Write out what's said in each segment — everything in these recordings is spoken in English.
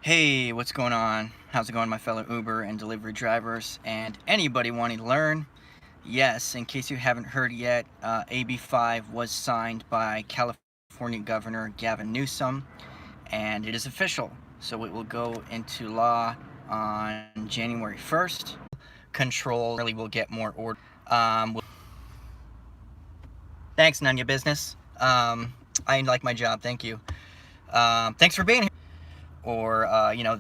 Hey, what's going on? How's it going, my fellow Uber and delivery drivers and anybody wanting to learn? Yes, in case you haven't heard yet, AB5 was signed by California Governor Gavin Newsom, and it is official. So it will go into law on January 1st. Control really will get more order. Thanks, none of your business. I like my job, thank you. Thanks for being here. Or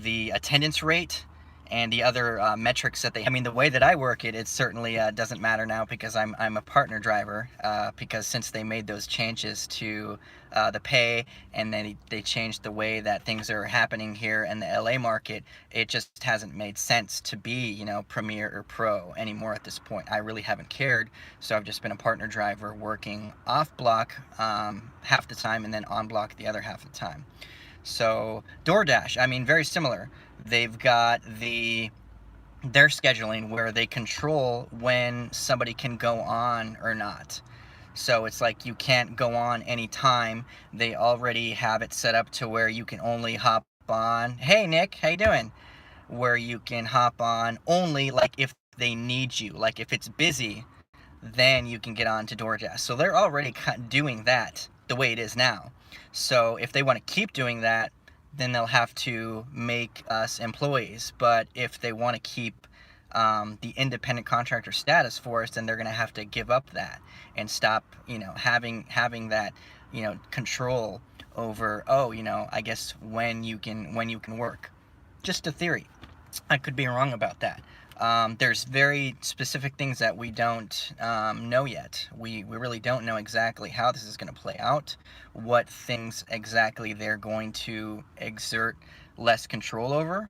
the attendance rate and the other metrics that I mean, the way that I work it certainly doesn't matter now because I'm a partner driver, because since they made those changes to the pay, and then they changed the way that things are happening here in the LA market, it just hasn't made sense to be Premier or Pro anymore at this point. I really haven't cared, so I've just been a partner driver working off block half the time and then on block the other half of the time. So DoorDash, I mean, very similar. They've got their scheduling where they control when somebody can go on or not. So it's like you can't go on anytime. They already have it set up to where you can only hop on. Hey Nick, how you doing? Where you can hop on only like if they need you. Like if it's busy, then you can get on to DoorDash. So they're already doing that the way it is now. So if they want to keep doing that, then they'll have to make us employees. But if they want to keep the independent contractor status for us, then they're going to have to give up that and stop, having that, control over, I guess when you can work. Just a theory. I could be wrong about that. There's very specific things that we don't know yet. We really don't know exactly how this is going to play out, what things exactly they're going to exert less control over.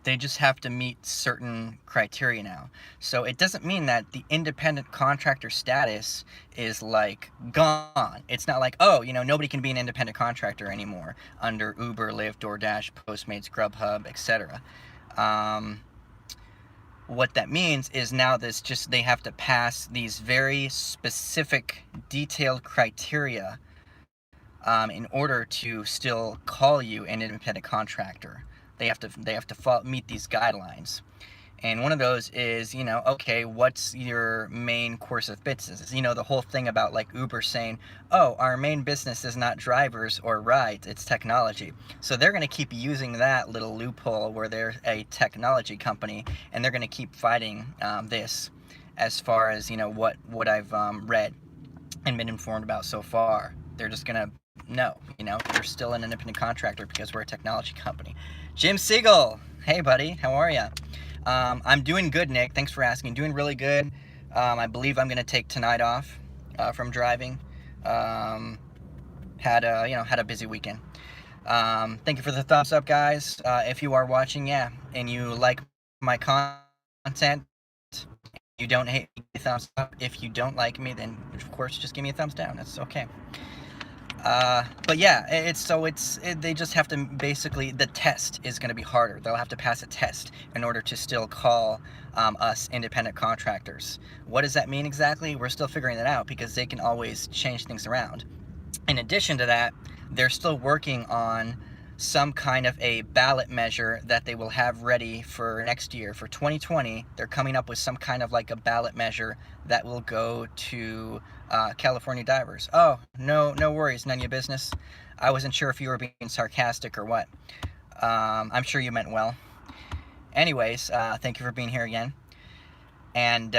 They just have to meet certain criteria now. So it doesn't mean that the independent contractor status is like gone. It's not like, oh, nobody can be an independent contractor anymore under Uber, Lyft, DoorDash, Postmates, Grubhub, etc. What that means is now they have to pass these very specific, detailed criteria in order to still call you an independent contractor. They have to meet these guidelines. And one of those is, okay, what's your main course of business? The whole thing about like Uber saying, oh, our main business is not drivers or rides, it's technology. So they're going to keep using that little loophole where they're a technology company, and they're going to keep fighting this as far as, what I've read and been informed about so far. They're just going to, no, you're still an independent contractor because we're a technology company. Jim Siegel, hey buddy, how are you? I'm doing good, Nick. Thanks for asking. Doing really good. I believe I'm gonna take tonight off from driving. Had a busy weekend. Thank you for the thumbs up, guys. If you are watching, and you like my content, you don't hate me, thumbs up. If you don't like me, then of course just give me a thumbs down. That's okay. But yeah, they just have to basically, the test is going to be harder. They'll have to pass a test in order to still call us independent contractors. What does that mean exactly? We're still figuring that out because they can always change things around. In addition to that, they're still working on some kind of a ballot measure that they will have ready for next year. For 2020, they're coming up with some kind of like a ballot measure that will go to California drivers. Oh, no worries, none of your business. I wasn't sure if you were being sarcastic or what. I'm sure you meant well. Anyways, thank you for being here again. And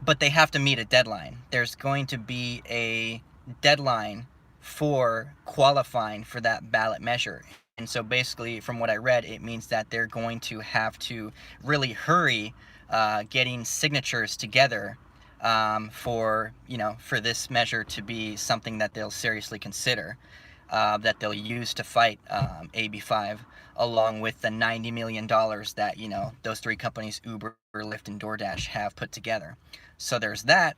but they have to meet a deadline. There's going to be a deadline for qualifying for that ballot measure. And so basically, from what I read, it means that they're going to have to really hurry getting signatures together for this measure to be something that they'll seriously consider, that they'll use to fight AB5, along with the $90 million that those three companies, Uber, Lyft, and DoorDash, have put together. So there's that,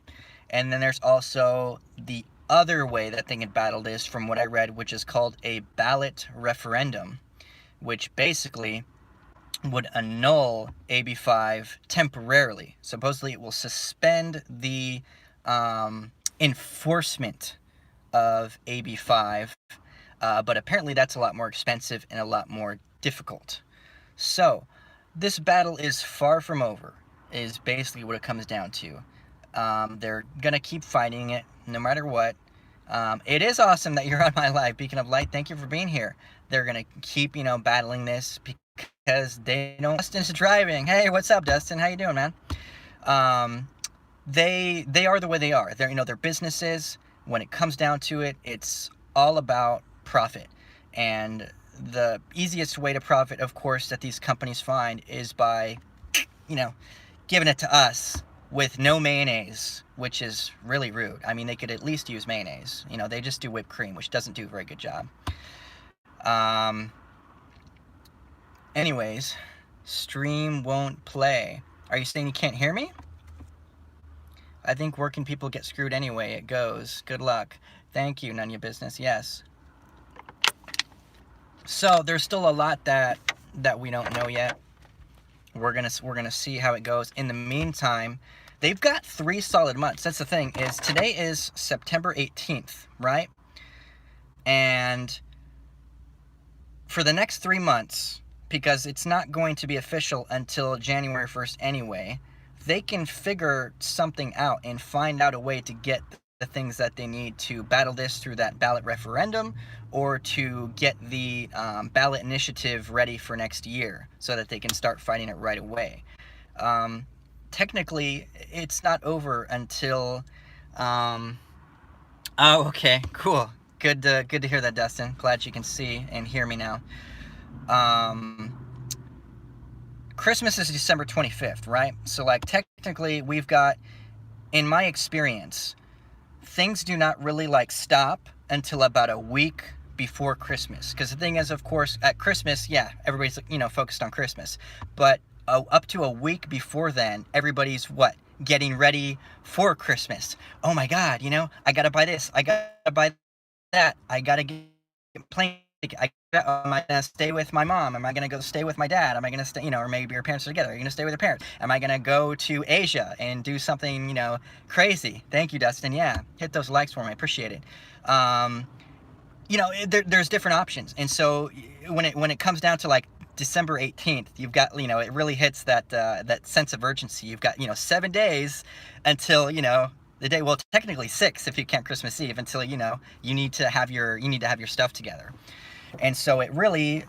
and then there's also the other way that they get battled is, from what I read, which is called a ballot referendum, which basically would annul AB5 temporarily. Supposedly it will suspend the enforcement of AB5 but apparently that's a lot more expensive and a lot more difficult. So this battle is far from over, is basically what it comes down to. They're gonna keep fighting it no matter what. It is awesome that you're on my live. Beacon of Light, thank you for being here. They're gonna keep, battling this because they know Dustin's driving. Hey, what's up, Dustin? How you doing, man? They are the way they are. They're businesses. When it comes down to it, it's all about profit. And the easiest way to profit, of course, that these companies find is by, giving it to us with no mayonnaise, which is really rude. I mean, they could at least use mayonnaise. They just do whipped cream, which doesn't do a very good job. Anyways, stream won't play. Are you saying you can't hear me? I think working people get screwed anyway. It goes. Good luck. Thank you, none of your business. Yes. So there's still a lot that we don't know yet. We're gonna see how it goes. In the meantime, they've got 3 solid months. That's the thing, is today is September 18th, right? And for the next 3 months, because it's not going to be official until January 1st anyway, they can figure something out and find out a way to get the things that they need to battle this through that ballot referendum, or to get the ballot initiative ready for next year so that they can start fighting it right away. Technically, it's not over until... Oh, okay, cool. Good to hear that, Dustin. Glad you can see and hear me now. Christmas is December 25th, right? So, technically, we've got, in my experience, things do not really, stop until about a week before Christmas. Because the thing is, of course, at Christmas, yeah, everybody's, focused on Christmas. But up to a week before then, everybody's, getting ready for Christmas. Oh, my God, I got to buy this. I got to buy that. I got to get plane. Am I going to stay with my mom? Am I going to go stay with my dad? Am I going to stay, or maybe your parents are together. Are you going to stay with your parents? Am I going to go to Asia and do something, crazy? Thank you, Dustin. Yeah, hit those likes for me. I appreciate it. There's different options. And so when it comes down to December 18th, you've got, it really hits that sense of urgency. You've got, 7 days until, the day, well, technically 6 if you count Christmas Eve, until, you need to have your stuff together. And so it really,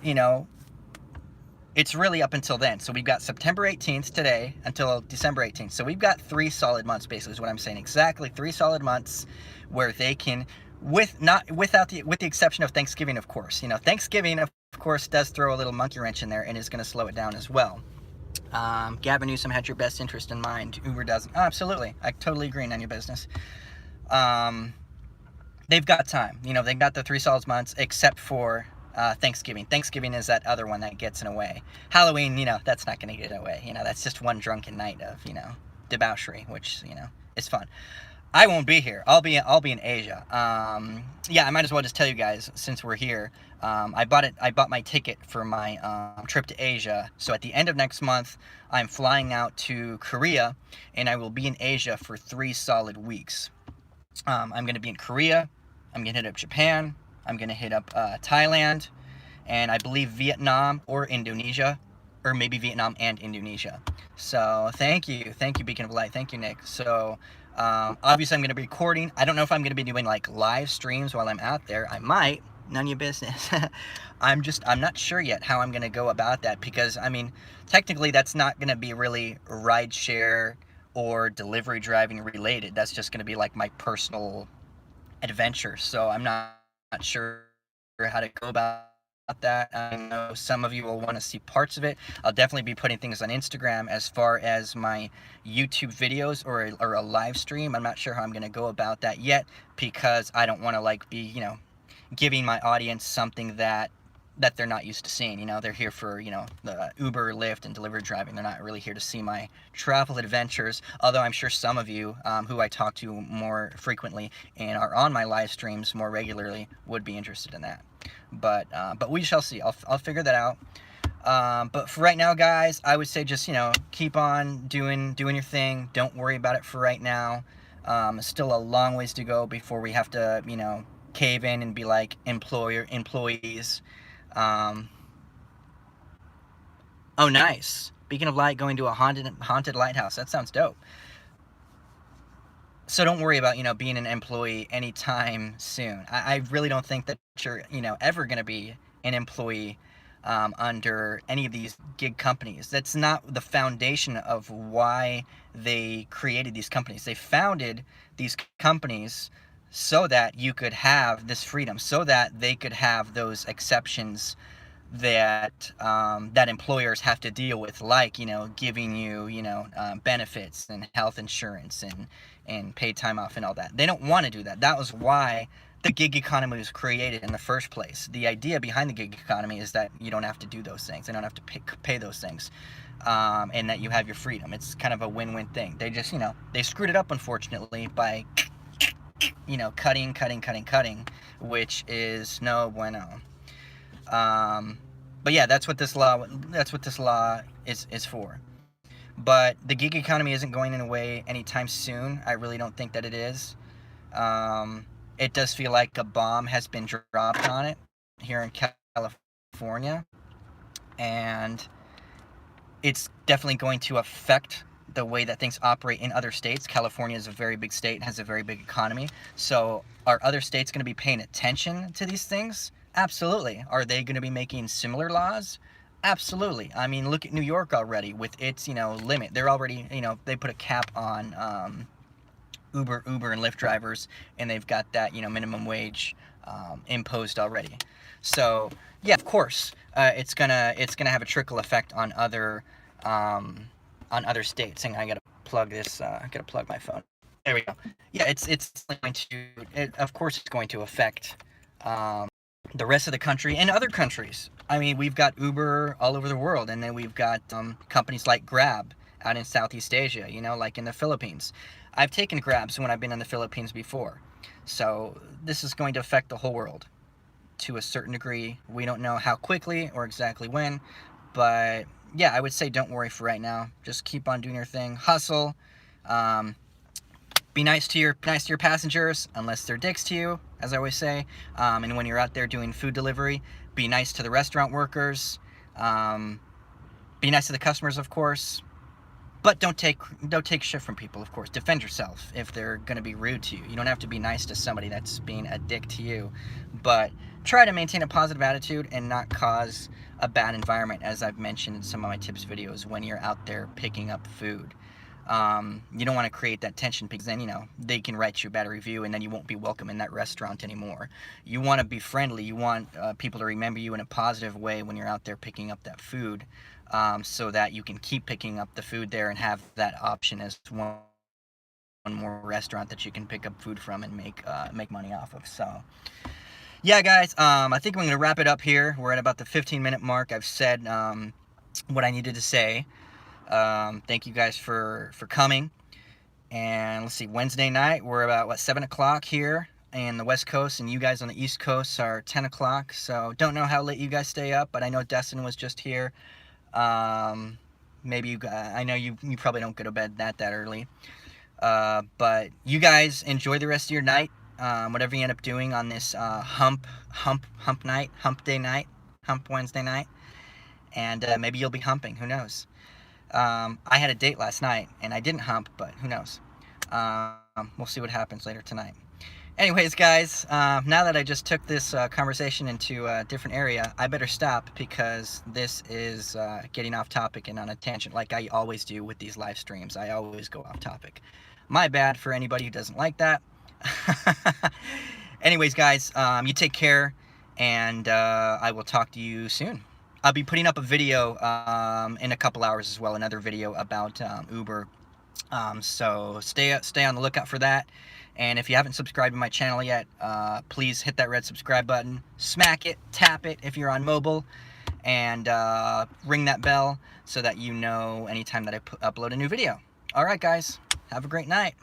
it's really up until then. So we've got September 18th today until December 18th. So we've got 3 solid months, basically, is what I'm saying. Exactly 3 solid months where they can, with the exception of Thanksgiving, of course. Thanksgiving, of course, does throw a little monkey wrench in there and is going to slow it down as well. Gavin Newsom had your best interest in mind. Uber doesn't. Oh, absolutely. I totally agree on your business. They've got time. They've got the 3 solid months, except for Thanksgiving. Thanksgiving is that other one that gets in a way. Halloween, that's not going to get away. That's just one drunken night of, debauchery, which, is fun. I won't be here. I'll be in Asia. Yeah, I might as well just tell you guys, since we're here. I bought my ticket for my trip to Asia. So at the end of next month, I'm flying out to Korea, and I will be in Asia for 3 solid weeks. I'm going to be in Korea. I'm going to hit up Japan. I'm going to hit up Thailand, and I believe Vietnam or Indonesia, or maybe Vietnam and Indonesia. So thank you, Beacon of Light. Thank you, Nick. So obviously I'm going to be recording. I don't know if I'm going to be doing live streams while I'm out there. I might. None of your business. I'm not sure yet how I'm going to go about that, because technically that's not going to be really rideshare or delivery driving related. That's just going to be my personal adventure. So I'm not sure how to go about that. I know some of you will want to see parts of it. I'll definitely be putting things on Instagram as far as my YouTube videos or a live stream. I'm not sure how I'm going to go about that yet, because I don't want to be, giving my audience something that they're not used to seeing. They're here for, the Uber, Lyft, and delivery driving. They're not really here to see my travel adventures, although I'm sure some of you who I talk to more frequently and are on my live streams more regularly would be interested in that. But we shall see. I'll figure that out. But for right now, guys, I would say just, keep on doing your thing. Don't worry about it for right now. Still a long ways to go before we have to, cave in and be like, employees. Oh, nice. Speaking of light, going to a haunted lighthouse. That sounds dope. So don't worry about, being an employee anytime soon. I really don't think that you're, ever going to be an employee under any of these gig companies. That's not the foundation of why they created these companies. They founded these companies so that you could have this freedom, so that they could have those exceptions that that employers have to deal with, like giving you benefits and health insurance and paid time off and all that. They don't want to do that. That was why the gig economy was created in the first place. The idea behind the gig economy is that you don't have to do those things. They don't have to pay those things, and that you have your freedom. It's kind of a win-win thing. They just they screwed it up, unfortunately, by cutting, which is no bueno. But yeah, that's what this law is for. But the gig economy isn't going away anytime soon. I really don't think that it is. It does feel like a bomb has been dropped on it here in California, and it's definitely going to affect the way that things operate in other states. California is a very big state and has a very big economy. So are other states going to be paying attention to these things? Absolutely. Are they going to be making similar laws? Absolutely. I mean, look at New York already with its, limit. They're already, they put a cap on Uber and Lyft drivers, and they've got that, minimum wage imposed already. So yeah, of course, it's gonna have a trickle effect on other states. Hang on, I gotta plug this. I gotta plug my phone. There we go. Yeah, it's going to. Of course, it's going to affect the rest of the country and other countries. I mean, we've got Uber all over the world, and then we've got companies like Grab out in Southeast Asia, like in the Philippines. I've taken Grabs when I've been in the Philippines before. So this is going to affect the whole world to a certain degree. We don't know how quickly or exactly when, but yeah, I would say don't worry for right now. Just keep on doing your thing. Hustle. Be nice to your passengers, unless they're dicks to you, as I always say. And when you're out there doing food delivery, be nice to the restaurant workers. Be nice to the customers, of course. But don't take shit from people, of course. Defend yourself if they're going to be rude to you. You don't have to be nice to somebody that's being a dick to you. But try to maintain a positive attitude and not cause a bad environment, as I've mentioned in some of my tips videos, when you're out there picking up food. You don't want to create that tension, because then, they can write you a bad review and then you won't be welcome in that restaurant anymore. You want to be friendly. You want people to remember you in a positive way when you're out there picking up that food, so that you can keep picking up the food there and have that option as one more restaurant that you can pick up food from and make money off of. So yeah, guys, I think I'm going to wrap it up here. We're at about the 15-minute mark. I've said what I needed to say. Thank you guys for coming. And let's see, Wednesday night, we're about 7 o'clock here in the West Coast, and you guys on the East Coast are 10 o'clock. So don't know how late you guys stay up, but I know Destin was just here. Maybe I know you probably don't go to bed that early. But you guys enjoy the rest of your night. Whatever you end up doing on this hump day night, hump Wednesday night, and maybe you'll be humping. Who knows? I had a date last night and I didn't hump, but who knows? We'll see what happens later tonight. Anyways, guys, now that I just took this conversation into a different area, I better stop, because this is getting off topic and on a tangent, like I always do with these live streams. I always go off topic. My bad for anybody who doesn't like that. Anyways, guys, you take care, and I will talk to you soon. I'll be putting up a video in a couple hours as well, another video about Uber. So stay on the lookout for that. And if you haven't subscribed to my channel yet, please hit that red subscribe button, smack it, tap it if you're on mobile, and ring that bell so that you know anytime that I upload a new video. All right, guys, have a great night.